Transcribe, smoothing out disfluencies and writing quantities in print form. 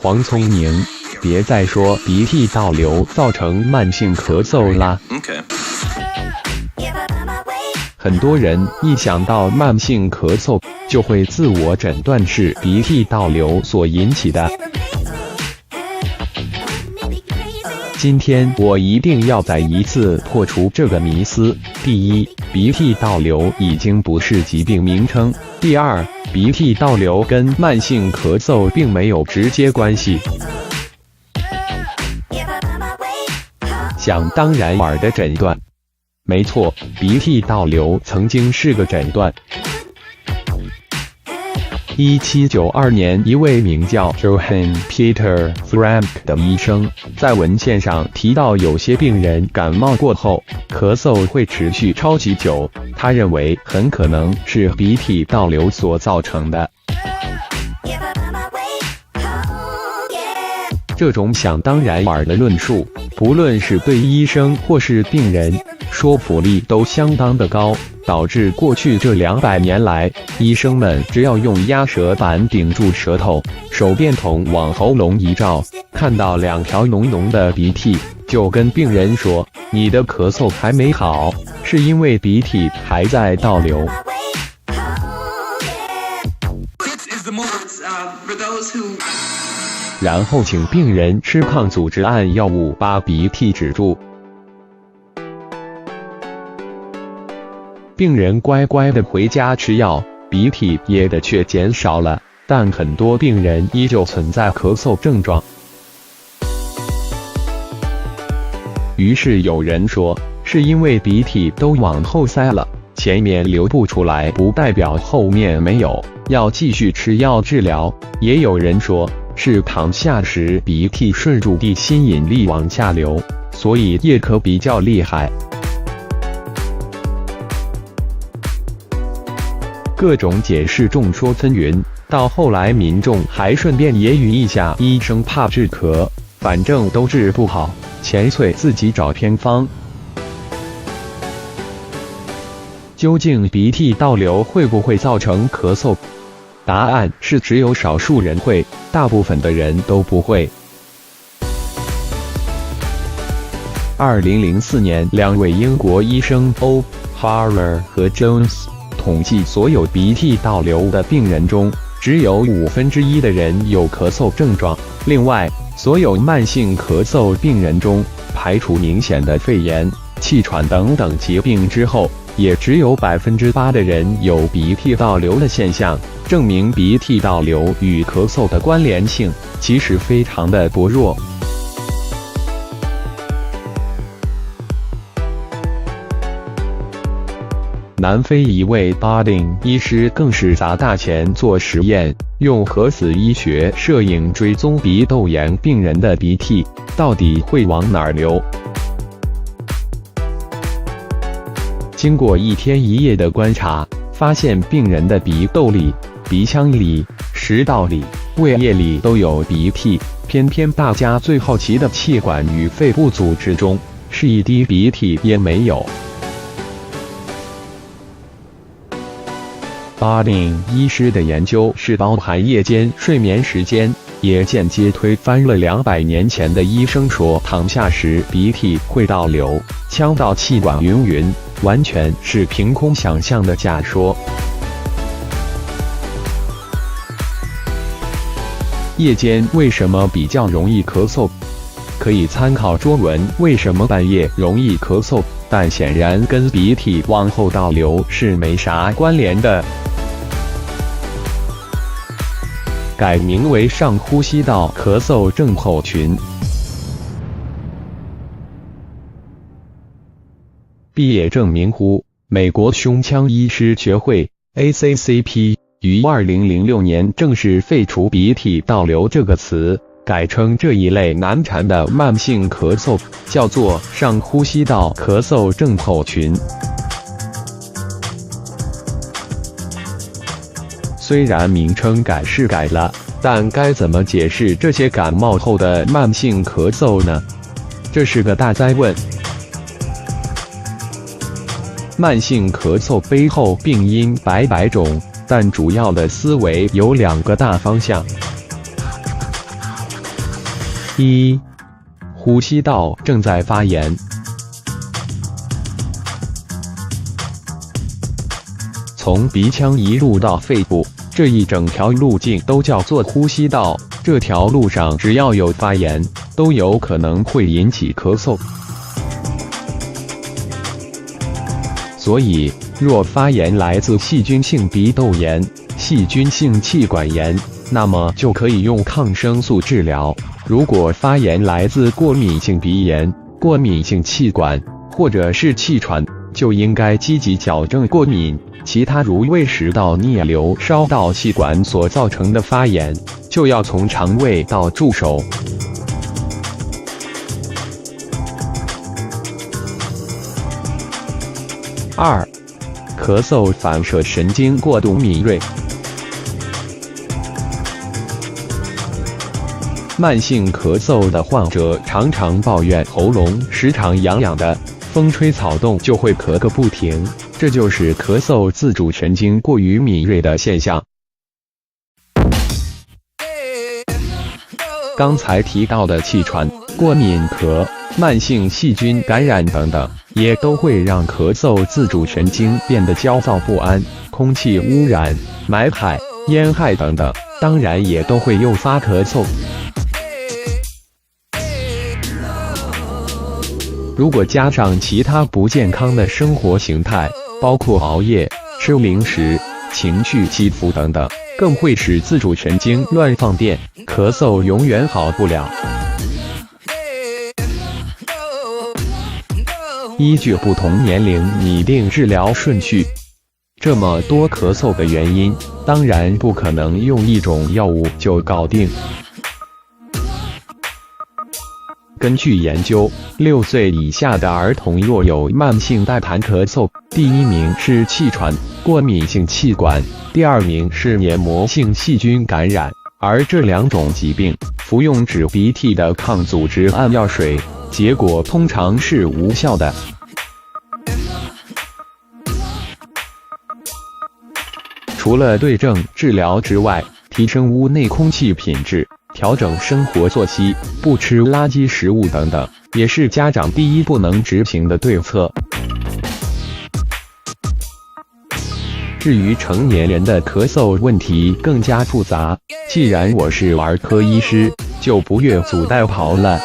黄聪明，别再说鼻涕倒流造成慢性咳嗽啦。很多人一想到慢性咳嗽，就会自我诊断是鼻涕倒流所引起的。今天我一定要再一次破除这个迷思。第一，鼻涕倒流已经不是疾病名称；第二，鼻涕倒流跟慢性咳嗽并没有直接关系。想当然耳的诊断，没错，鼻涕倒流曾经是个诊断。1792年，一位名叫 Johann Peter Frank 的医生在文献上提到，有些病人感冒过后咳嗽会持续超级久，他认为很可能是鼻涕倒流所造成的。这种想当然耳的论述，不论是对医生或是病人，说服力都相当的高，导致过去这200年来，医生们只要用压舌板顶住舌头，手电筒往喉咙一照，看到2条浓浓的鼻涕，就跟病人说：“你的咳嗽还没好，是因为鼻涕还在倒流。”然后请病人吃抗组织胺药物把鼻涕止住。病人乖乖的回家吃药，鼻涕也的确减少了，但很多病人依旧存在咳嗽症状。于是有人说，是因为鼻涕都往后塞了，前面流不出来不代表后面没有，要继续吃药治疗。也有人说，是躺下时鼻涕顺住地心引力往下流，所以夜咳比较厉害。各种解释众说纷纭，到后来民众还顺便揶揄一下医生怕治咳，反正都治不好，钱粹自己找偏方。究竟鼻涕倒流会不会造成咳嗽？答案是只有少数人会，大部分的人都不会。2004年，2位英国医生 O'Hara 和 Jones 统计所有鼻涕倒流的病人中，只有1/5的人有咳嗽症状。另外，所有慢性咳嗽病人中，排除明显的肺炎、气喘等等疾病之后，也只有8%的人有鼻涕倒流的现象，证明鼻涕倒流与咳嗽的关联性其实非常的薄弱。南非一位 Barding 医师更是砸大钱做实验，用核子医学摄影追踪鼻窦炎病人的鼻涕到底会往哪儿流。经过1天1夜的观察，发现病人的鼻窦里、鼻腔里、食道里、胃液里都有鼻涕，偏偏大家最好奇的气管与肺部组织中，是一滴鼻涕也没有。Barding 医师的研究是包含夜间睡眠时间，也间接推翻了200年前的医生说躺下时鼻涕会倒流、呛到气管云，完全是凭空想象的假说。夜间为什么比较容易咳嗽？可以参考桌文为什么半夜容易咳嗽，但显然跟鼻涕往后倒流是没啥关联的。改名为上呼吸道咳嗽症候群。毕业证明乎，美国胸腔医师学会 ACCP 于2006年正式废除鼻涕倒流这个词，改称这一类难缠的慢性咳嗽叫做上呼吸道咳嗽症候群。虽然名称改是改了，但该怎么解释这些感冒后的慢性咳嗽呢？这是个大哉问。慢性咳嗽背后病因百种，但主要的思维有2个大方向。一、呼吸道正在发炎。从鼻腔一路到肺部，这一整条路径都叫做呼吸道。这条路上只要有发炎，都有可能会引起咳嗽。所以，若发炎来自细菌性鼻窦炎、细菌性气管炎，那么就可以用抗生素治疗。如果发炎来自过敏性鼻炎、过敏性气管或者是气喘，就应该积极矫正过敏。其他如胃食道逆流、烧到气管所造成的发炎，就要从肠胃道入手。二、咳嗽反射神经过度敏锐。慢性咳嗽的患者常常抱怨喉咙时常痒痒的，风吹草动就会咳个不停。这就是咳嗽自主神经过于敏锐的现象。刚才提到的气喘、过敏咳、慢性细菌感染等等，也都会让咳嗽自主神经变得焦躁不安。空气污染、霾害、烟害等等，当然也都会诱发咳嗽。如果加上其他不健康的生活形态，包括熬夜、吃零食、情绪起伏等等，更会使自主神经乱放电，咳嗽永远好不了。依据不同年龄拟定治疗顺序。这么多咳嗽的原因，当然不可能用一种药物就搞定。根据研究，6岁以下的儿童若有慢性带痰咳嗽，第一名是气喘、过敏性气管，第二名是黏膜性细菌感染。而这两种疾病，服用止鼻涕的抗组织胺药水，结果通常是无效的。除了对症治疗之外，提升屋内空气品质，调整生活作息，不吃垃圾食物等等，也是家长第一不能执行的对策。至于成年人的咳嗽问题更加复杂，既然我是儿科医师，就不越俎代庖了。